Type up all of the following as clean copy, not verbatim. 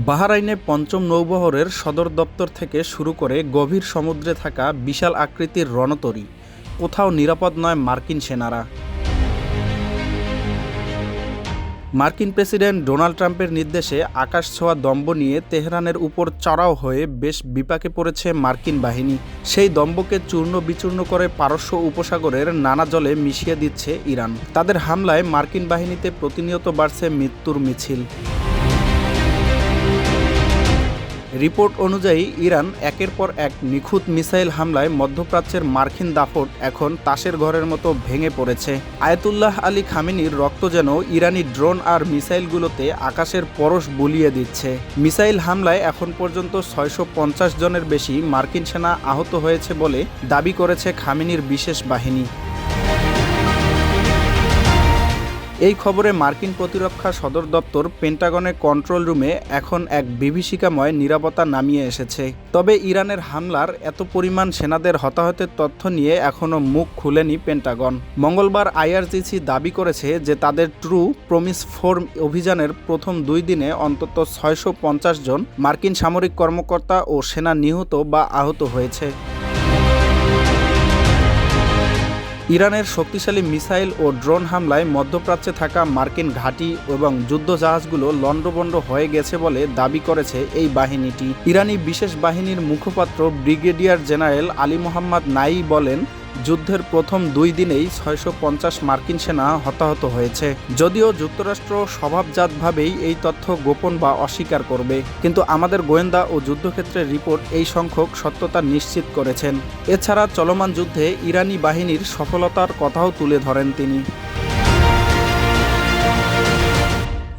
বাহরাইনে পঞ্চম নৌবহরের সদর দপ্তর থেকে শুরু করে গভীর সমুদ্রে থাকা বিশাল আকৃতির রণতরী, কোথাও নিরাপদ নয় মার্কিন সেনারা। মার্কিন প্রেসিডেন্ট ডোনাল্ড ট্রাম্পের নির্দেশে আকাশ ছোঁয়া দম্ভ নিয়ে তেহরানের উপর চড়াও হয়ে বেশ বিপাকে পড়েছে মার্কিন বাহিনী। সেই দম্ভকে চূর্ণ বিচূর্ণ করে পারস্য উপসাগরের নানা জলে মিশিয়ে দিচ্ছে ইরান। তাদের হামলায় মার্কিন বাহিনীতে প্রতিনিয়ত বাড়ছে মৃত্যুর মিছিল। রিপোর্ট অনুযায়ী ইরান একের পর এক নিখুঁত মিসাইল হামলায় মধ্যপ্রাচ্যের মার্কিন দাপট এখন তাসের ঘরের মতো ভেঙে পড়েছে। আয়াতুল্লাহ আলী খামেনির রক্ত যেন ইরানি ড্রোন আর মিসাইলগুলোতে আকাশের পরশ বুলিয়ে দিচ্ছে। মিসাইল হামলায় এখন পর্যন্ত 650 জনের বেশি মার্কিন সেনা আহত হয়েছে বলে দাবি করেছে খামেনির বিশেষ বাহিনী। এই খবরে মার্কিন প্রতিরক্ষা সদর দপ্তর পেন্টাগনের কন্ট্রোল রুমে এখন এক বিভীষিকাময় নীরবতা নামিয়ে এসেছে। তবে ইরানের হামলার এত পরিমাণ সেনাদের হতাহতের তথ্য নিয়ে এখনও মুখ খুলেনি পেন্টাগন। মঙ্গলবার আইআরজিসি দাবি করেছে যে তাদের ট্রু প্রমিস 4 অভিযানের প্রথম 2 দিনে অন্তত 650 জন মার্কিন সামরিক কর্মকর্তা ও সেনা নিহত বা আহত হয়েছে। ইরানের শক্তিশালী মিসাইল ও ড্রোন হামলায় মধ্যপ্রাচ্যে থাকা মার্কিন ঘাঁটি এবং যুদ্ধজাহাজগুলো লণ্ডভণ্ড হয়ে গেছে বলে দাবি করেছে এই বাহিনীটি। ইরানি বিশেষ বাহিনীর মুখপাত্র ব্রিগেডিয়ার জেনারেল আলী মোহাম্মদ নাই বলেন, যুদ্ধের প্রথম 2 দিনেই 650 মার্কিন সেনা হতাহত হয়েছে। যদিও যুক্তরাষ্ট্র স্বভাবজাতভাবেই এই তথ্য গোপন বা অস্বীকার করবে, কিন্তু আমাদের গোয়েন্দা ও যুদ্ধক্ষেত্রের রিপোর্ট এই সংখ্যক সত্যতা নিশ্চিত করেছেন। এছাড়া চলমান যুদ্ধে ইরানি বাহিনীর সফলতার কথাও তুলে ধরেন তিনি।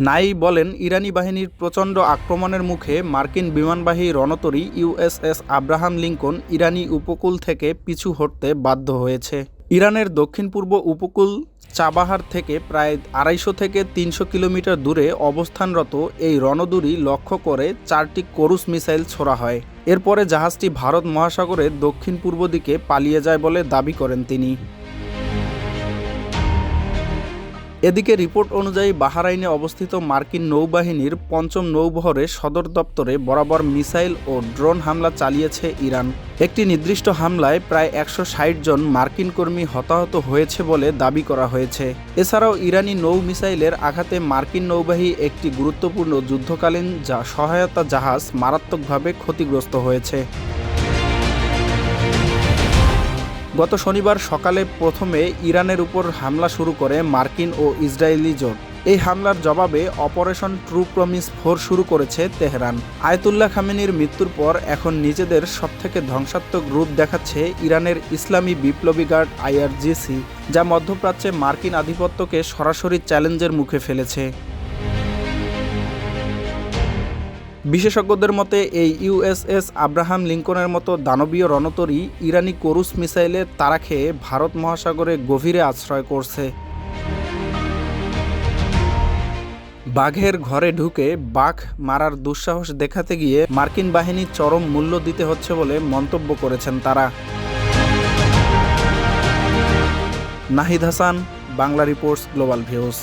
নাই বলেন, ইরানি বাহিনীর প্রচণ্ড আক্রমণের মুখে মার্কিন বিমানবাহী রণতরী ইউএসএস আব্রাহাম লিঙ্কন ইরানি উপকূল থেকে পিছু হটতে বাধ্য হয়েছে। ইরানের দক্ষিণ পূর্ব উপকূল চাবাহার থেকে প্রায় 250 থেকে 300 কিলোমিটার দূরে অবস্থানরত এই রণতরী লক্ষ্য করে 4টি ক্রুজ মিসাইল ছোড়া হয়। এরপরে জাহাজটি ভারত মহাসাগরের দক্ষিণ পূর্ব দিকে পালিয়ে যায় বলে দাবি করেন তিনি। এদিকে রিপোর্ট অনুযায়ী বাহরাইনে অবস্থিত মার্কিন নৌবাহিনীর পঞ্চম নৌবহরের সদর দপ্তরে বরাবর মিসাইল ও ড্রোন হামলা চালিয়েছে ইরান। একটি নির্দিষ্ট হামলায় প্রায় 160 জন মার্কিন কর্মী হতাহত হয়েছে বলে দাবি করা হয়েছে। এছাড়াও ইরানি নৌ মিসাইলের আঘাতে মার্কিন নৌবাহী একটি গুরুত্বপূর্ণ যুদ্ধকালীন সহায়তা জাহাজ মারাত্মকভাবে ক্ষতিগ্রস্ত হয়েছে। গত শনিবার সকালে প্রথমে ইরানের উপর হামলা শুরু করে মার্কিন ও ইসরায়েলি জোট। এই হামলার জবাবে অপারেশন ট্রু প্রমিস 4 শুরু করেছে তেহরান। আয়াতুল্লাহ খামেনির মৃত্যুর পর এখন নিজেদের সবথেকে ধ্বংসাত্মক রূপ দেখাচ্ছে ইরানের ইসলামী বিপ্লবী গার্ড আইআরজিসি, যা মধ্যপ্রাচ্যে মার্কিন আধিপত্যকে সরাসরি চ্যালেঞ্জের মুখে ফেলেছে। বিশেষজ্ঞদের মতে এই ইউএসএস আব্রাহাম লিঙ্কনের মতো দানবীয় রণতরী ইরানি ক্রুজ মিসাইলের তাড়া খেয়ে ভারত মহাসাগরে গভীরে আশ্রয় করছে। বাঘের ঘরে ঢুকে বাঘ মারার দুঃসাহস দেখাতে গিয়ে মার্কিন বাহিনী চরম মূল্য দিতে হচ্ছে বলে মন্তব্য করেছেন তারা। Nahid Hasan, Bangla reports, global views.